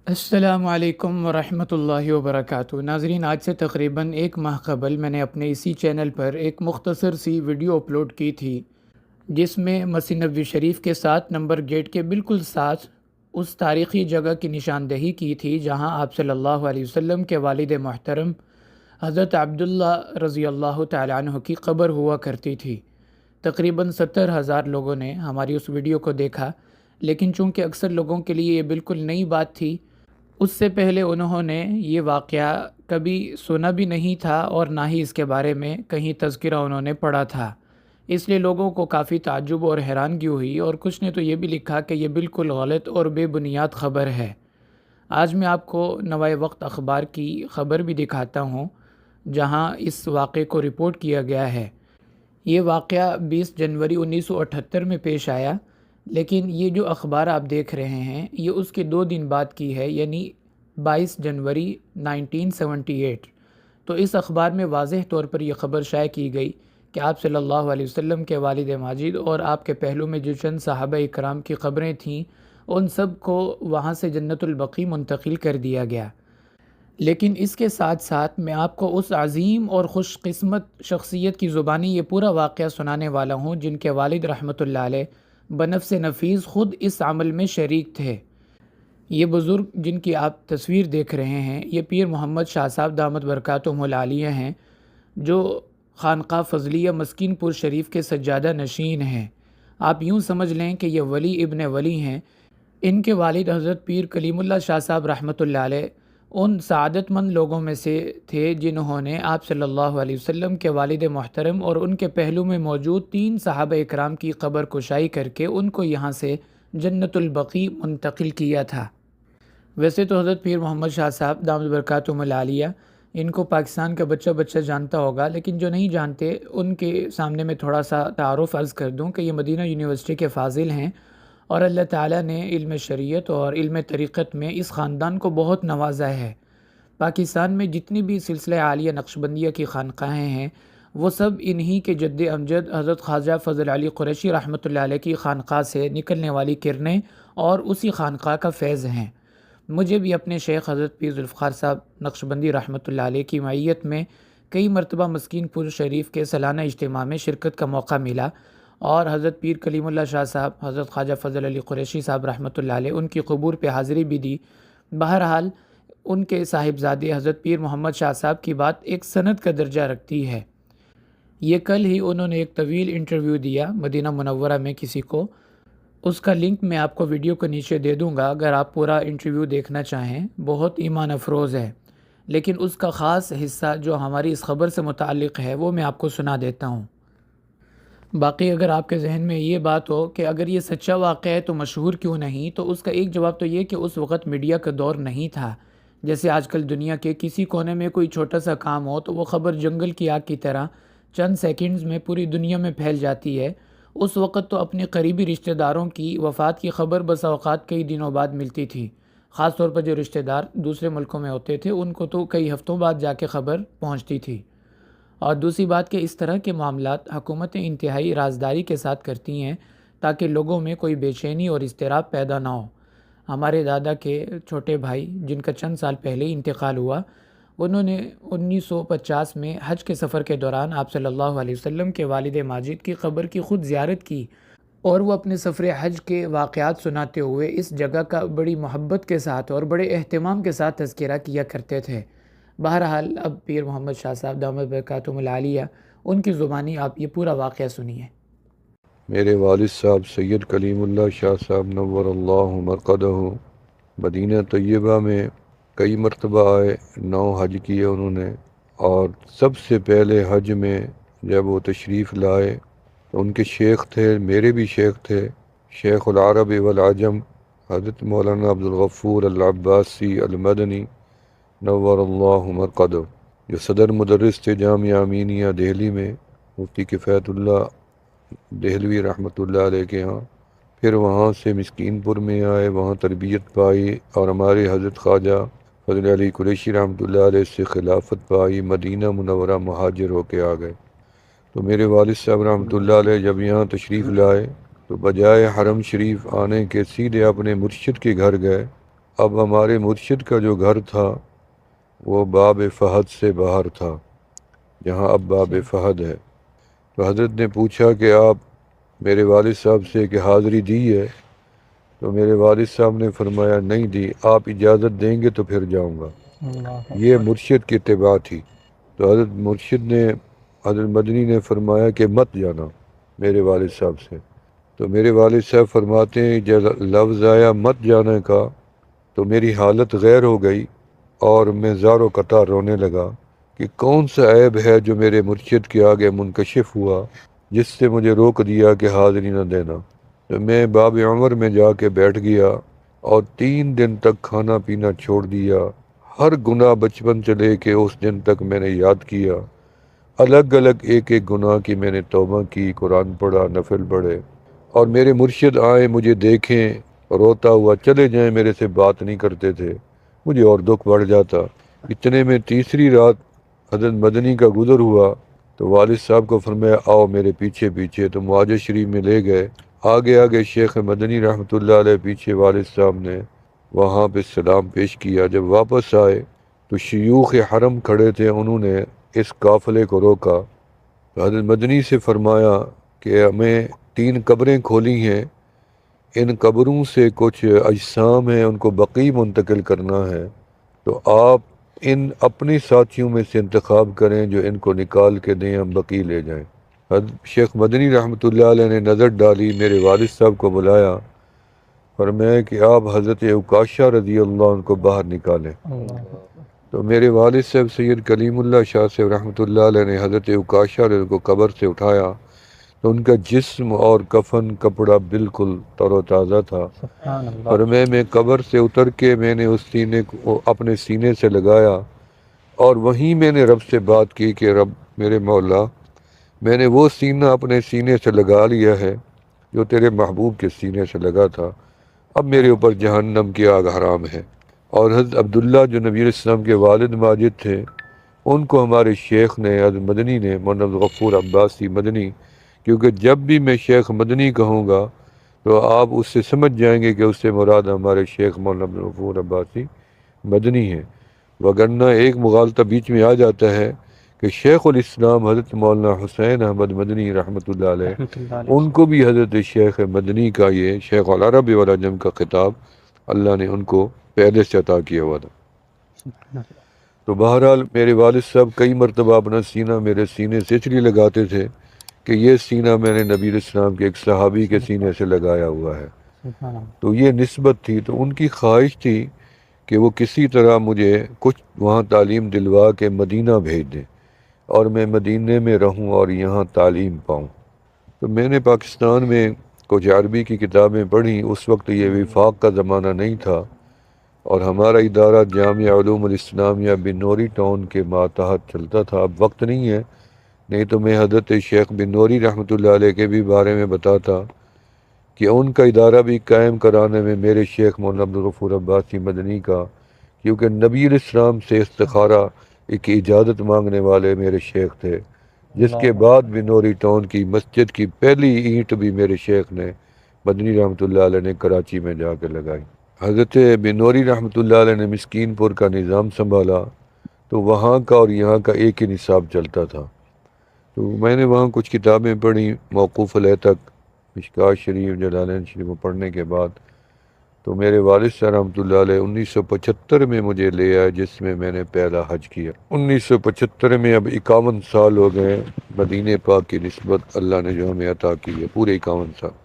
السلام علیکم ورحمۃ اللہ وبرکاتہ۔ ناظرین، آج سے تقریباً ایک ماہ قبل میں نے اپنے اسی چینل پر ایک مختصر سی ویڈیو اپلوڈ کی تھی، جس میں مسجد نبوی شریف کے 7 نمبر گیٹ کے بالکل ساتھ اس تاریخی جگہ کی نشاندہی کی تھی جہاں آپ صلی اللہ علیہ وسلم کے والد محترم حضرت عبداللہ رضی اللہ تعالیٰ عنہ کی قبر ہوا کرتی تھی۔ تقریباً 70,000 لوگوں نے ہماری اس ویڈیو کو دیکھا، لیکن چونکہ اکثر لوگوں کے لیے یہ بالکل نئی بات تھی، اس سے پہلے انہوں نے یہ واقعہ کبھی سنا بھی نہیں تھا اور نہ ہی اس کے بارے میں کہیں تذکرہ انہوں نے پڑھا تھا، اس لیے لوگوں کو کافی تعجب اور حیرانگی ہوئی، اور کچھ نے تو یہ بھی لکھا کہ یہ بالکل غلط اور بے بنیاد خبر ہے۔ آج میں آپ کو نوائے وقت اخبار کی خبر بھی دکھاتا ہوں جہاں اس واقعے کو رپورٹ کیا گیا ہے۔ یہ واقعہ 20 جنوری 1978 میں پیش آیا، لیکن یہ جو اخبار آپ دیکھ رہے ہیں یہ اس کے 2 دن بعد کی ہے، یعنی 22 جنوری 1978۔ تو اس اخبار میں واضح طور پر یہ خبر شائع کی گئی کہ آپ صلی اللہ علیہ وسلم کے والد ماجد اور آپ کے پہلو میں جو چند صحابہ اکرام کی قبریں تھیں ان سب کو وہاں سے جنت البقیع منتقل کر دیا گیا۔ لیکن اس کے ساتھ ساتھ میں آپ کو اس عظیم اور خوش قسمت شخصیت کی زبانی یہ پورا واقعہ سنانے والا ہوں جن کے والد رحمۃ اللہ علیہ بنفس نفیس خود اس عمل میں شریک تھے۔ یہ بزرگ جن کی آپ تصویر دیکھ رہے ہیں یہ پیر محمد شاہ صاحب دامت برکاتہم العالیہ ہیں، جو خانقاہ فضلیہ مسکین پور شریف کے سجادہ نشین ہیں۔ آپ یوں سمجھ لیں کہ یہ ولی ابن ولی ہیں۔ ان کے والد حضرت پیر کلیم اللہ شاہ صاحب رحمۃ اللہ علیہ ان سعادت مند لوگوں میں سے تھے جنہوں نے آپ صلی اللہ علیہ وسلم کے والد محترم اور ان کے پہلو میں موجود 3 صحابہ اکرام کی قبر کشائی کر کے ان کو یہاں سے جنت البقیع منتقل کیا تھا۔ ویسے تو حضرت پیر محمد شاہ صاحب دامت برکاتہم العالیہ ان کو پاکستان کا بچہ بچہ جانتا ہوگا، لیکن جو نہیں جانتے ان کے سامنے میں تھوڑا سا تعارف عرض کر دوں کہ یہ مدینہ یونیورسٹی کے فاضل ہیں، اور اللہ تعالیٰ نے علم شریعت اور علم طریقت میں اس خاندان کو بہت نوازا ہے۔ پاکستان میں جتنی بھی سلسلہ عالیہ نقشبندیہ کی خانقاہیں ہیں وہ سب انہی کے جد امجد حضرت خواجہ فضل علی قریشی رحمۃ اللہ علیہ کی خانقاہ سے نکلنے والی کرنیں اور اسی خانقاہ کا فیض ہیں۔ مجھے بھی اپنے شیخ حضرت پیر ذوالفقار صاحب نقشبندی رحمۃ اللہ علیہ کی معیت میں کئی مرتبہ مسکین پور شریف کے سالانہ اجتماع میں شرکت کا موقع ملا، اور حضرت پیر کلیم اللہ شاہ صاحب حضرت خواجہ فضل علی قریشی صاحب رحمۃ اللہ علیہ ان کی قبور پہ حاضری بھی دی۔ بہرحال ان کے صاحبزادے حضرت پیر محمد شاہ صاحب کی بات ایک سند کا درجہ رکھتی ہے۔ یہ کل ہی انہوں نے ایک طویل انٹرویو دیا مدینہ منورہ میں کسی کو، اس کا لنک میں آپ کو ویڈیو کے نیچے دے دوں گا اگر آپ پورا انٹرویو دیکھنا چاہیں، بہت ایمان افروز ہے۔ لیکن اس کا خاص حصہ جو ہماری اس خبر سے متعلق ہے وہ میں آپ کو سنا دیتا ہوں۔ باقی اگر آپ کے ذہن میں یہ بات ہو کہ اگر یہ سچا واقعہ ہے تو مشہور کیوں نہیں، تو اس کا ایک جواب تو یہ کہ اس وقت میڈیا کا دور نہیں تھا۔ جیسے آج کل دنیا کے کسی کونے میں کوئی چھوٹا سا کام ہو تو وہ خبر جنگل کی آگ کی طرح چند سیکنڈز میں پوری دنیا میں پھیل جاتی ہے۔ اس وقت تو اپنے قریبی رشتہ داروں کی وفات کی خبر بسا اوقات کئی دنوں بعد ملتی تھی، خاص طور پر جو رشتہ دار دوسرے ملکوں میں ہوتے تھے ان کو تو کئی ہفتوں بعد جا کے خبر پہنچتی تھی۔ اور دوسری بات کہ اس طرح کے معاملات حکومتیں انتہائی رازداری کے ساتھ کرتی ہیں تاکہ لوگوں میں کوئی بے چینی اور اضطراب پیدا نہ ہو۔ ہمارے دادا کے چھوٹے بھائی جن کا چند سال پہلے انتقال ہوا، انہوں نے 1950 میں حج کے سفر کے دوران آپ صلی اللہ علیہ وسلم کے والد ماجد کی قبر کی خود زیارت کی، اور وہ اپنے سفر حج کے واقعات سناتے ہوئے اس جگہ کا بڑی محبت کے ساتھ اور بڑے اہتمام کے ساتھ تذکرہ کیا کرتے تھے۔ بہرحال اب پیر محمد شاہ صاحب دامت برکاتہم العالیہ ان کی زبانی آپ یہ پورا واقعہ سنیے۔ میرے والد صاحب سید کلیم اللہ شاہ صاحب نور اللہ مرقدہ مدینہ طیبہ میں کئی مرتبہ آئے، 9 حج کیے انہوں نے، اور سب سے پہلے حج میں جب وہ تشریف لائے تو ان کے شیخ تھے، میرے بھی شیخ تھے، شیخ العرب والعجم حضرت مولانا عبدالغفور العباسی المدنی نور اللہ مرقدہ، جو صدر مدرس تھے جامعہ امینیہ دہلی میں، مفتی کفایت اللہ دہلوی رحمۃ اللہ علیہ کے ہاں۔ پھر وہاں سے مسکین پور میں آئے، وہاں تربیت پائی، اور ہمارے حضرت خواجہ فضل علی قریشی رحمۃ اللہ علیہ سے خلافت پائی، مدینہ منورہ مہاجر ہو کے آ گئے۔ تو میرے والد صاحب رحمۃ اللہ علیہ جب یہاں تشریف لائے تو بجائے حرم شریف آنے کے سیدھے اپنے مرشد کے گھر گئے، اب ہمارے مرشد کا جو گھر تھا وہ باب فہد سے باہر تھا، جہاں اب باب فہد ہے۔ تو حضرت نے پوچھا کہ آپ میرے والد صاحب سے کہ حاضری دی ہے؟ تو میرے والد صاحب نے فرمایا نہیں دی، آپ اجازت دیں گے تو پھر جاؤں گا۔ یہ مرشد کی اتباع تھی۔ تو حضرت مرشد نے، حضرت مدنی نے فرمایا کہ مت جانا میرے والد صاحب سے۔ تو میرے والد صاحب فرماتے ہیں جب لفظ آیا مت جانے کا تو میری حالت غیر ہو گئی اور میں زار و قطار رونے لگا کہ کون سا عیب ہے جو میرے مرشد کے آگے منکشف ہوا جس سے مجھے روک دیا کہ حاضری نہ دینا۔ تو میں باب عمر میں جا کے بیٹھ گیا اور 3 دن تک کھانا پینا چھوڑ دیا۔ ہر گناہ بچپن سے لے کے اس دن تک میں نے یاد کیا، الگ الگ ایک ایک گناہ کی میں نے توبہ کی، قرآن پڑھا، نفل پڑھے، اور میرے مرشد آئیں مجھے دیکھیں روتا ہوا چلے جائیں، میرے سے بات نہیں کرتے تھے، مجھے اور دکھ بڑھ جاتا۔ اتنے میں تیسری رات حضرت مدنی کا گزر ہوا تو والد صاحب کو فرمایا آؤ میرے پیچھے پیچھے، تو معاذ شریف میں لے گئے، آگے آگے شیخ مدنی رحمۃ اللہ علیہ، پیچھے والد صاحب نے وہاں پہ سلام پیش کیا۔ جب واپس آئے تو شیوخ حرم کھڑے تھے، انہوں نے اس قافلے کو روکا۔ تو حضرت مدنی سے فرمایا کہ ہمیں 3 قبریں کھولی ہیں، ان قبروں سے کچھ اجسام ہیں، ان کو بقیع منتقل کرنا ہے، تو آپ ان اپنے ساتھیوں میں سے انتخاب کریں جو ان کو نکال کے دیں، ہم بقیع لے جائیں۔ حضرت شیخ مدنی رحمۃ اللہ علیہ نے نظر ڈالی، میرے والد صاحب کو بلایا، فرمایا کہ آپ حضرت عکاشہ رضی اللہ عنہ کو باہر نکالیں۔ تو میرے والد صاحب سید کلیم اللہ شاہ صاحب رحمۃ اللہ علیہ نے حضرت عکاشہ رضی اللہ کو قبر سے اٹھایا تو ان کا جسم اور کفن کپڑا بالکل تر و تازہ تھا۔ فرمایا میں قبر سے اتر کے میں نے اس سینے کو اپنے سینے سے لگایا اور وہیں میں نے رب سے بات کی کہ رب میرے مولا، میں نے وہ سینہ اپنے سینے سے لگا لیا ہے جو تیرے محبوب کے سینے سے لگا تھا، اب میرے اوپر جہنم کی آگ حرام ہے۔ اور حضرت عبداللہ جو نبی علیہ السلام کے والد ماجد تھے، ان کو ہمارے شیخ نے، حضرت مدنی نے، مولانا غفور عباسی مدنی، کیونکہ جب بھی میں شیخ مدنی کہوں گا تو آپ اس سے سمجھ جائیں گے کہ اس سے مراد ہمارے شیخ مولانا غفور عباسی مدنی ہیں، وگرنہ ایک مغالطہ بیچ میں آ جاتا ہے کہ شیخ الاسلام حضرت مولانا حسین احمد مدنی رحمۃ اللہ علیہ، ان کو بھی حضرت شیخ مدنی کا یہ شیخ العرب والعجم کا خطاب اللہ نے ان کو پہلے سے عطا کیا ہوا تھا۔ تو بہرحال میرے والد صاحب کئی مرتبہ اپنا سینہ میرے سینے سے اس لیے لگاتے تھے کہ یہ سینہ میں نے نبی علیہ السلام کے ایک صحابی کے سینے سے لگایا ہوا ہے، تو یہ نسبت تھی۔ تو ان کی خواہش تھی کہ وہ کسی طرح مجھے کچھ وہاں تعلیم دلوا کے مدینہ بھیج دیں اور میں مدینے میں رہوں اور یہاں تعلیم پاؤں۔ تو میں نے پاکستان میں کچھ عربی کی کتابیں پڑھی، اس وقت یہ وفاق کا زمانہ نہیں تھا، اور ہمارا ادارہ جامعہ علوم الاسلامیہ بنوری ٹاؤن کے ماتحت چلتا تھا۔ اب وقت نہیں ہے، نہیں تو میں حضرت شیخ بنوری رحمۃ اللہ علیہ کے بھی بارے میں بتاتا کہ ان کا ادارہ بھی قائم کرانے میں میرے شیخ مولانا عبدالغفور عباسی مدنی کا، کیونکہ نبی علیہ السلام سے استخارہ ایک اجازت مانگنے والے میرے شیخ تھے، جس کے بعد بنوری ٹاؤن کی مسجد کی پہلی اینٹ بھی میرے شیخ نے مدنی رحمۃ اللہ علیہ نے کراچی میں جا کے لگائی۔ حضرت بنوری رحمۃ اللہ علیہ نے مسکین پور کا نظام سنبھالا تو وہاں کا اور یہاں کا ایک ہی نصاب چلتا تھا۔ تو میں نے وہاں کچھ کتابیں پڑھی، موقوف علیہ تک، مشکوٰۃ شریف، جلالین شریف کو پڑھنے کے بعد تو میرے والد صاحب رحمۃ اللہ علیہ 1975 میں مجھے لے آئے، جس میں نے پہلا حج کیا۔ 1975 میں اب 51 سال ہو گئے مدینہ پاک کی نسبت اللہ نے جو ہمیں عطا کی ہے، پورے 51 سال۔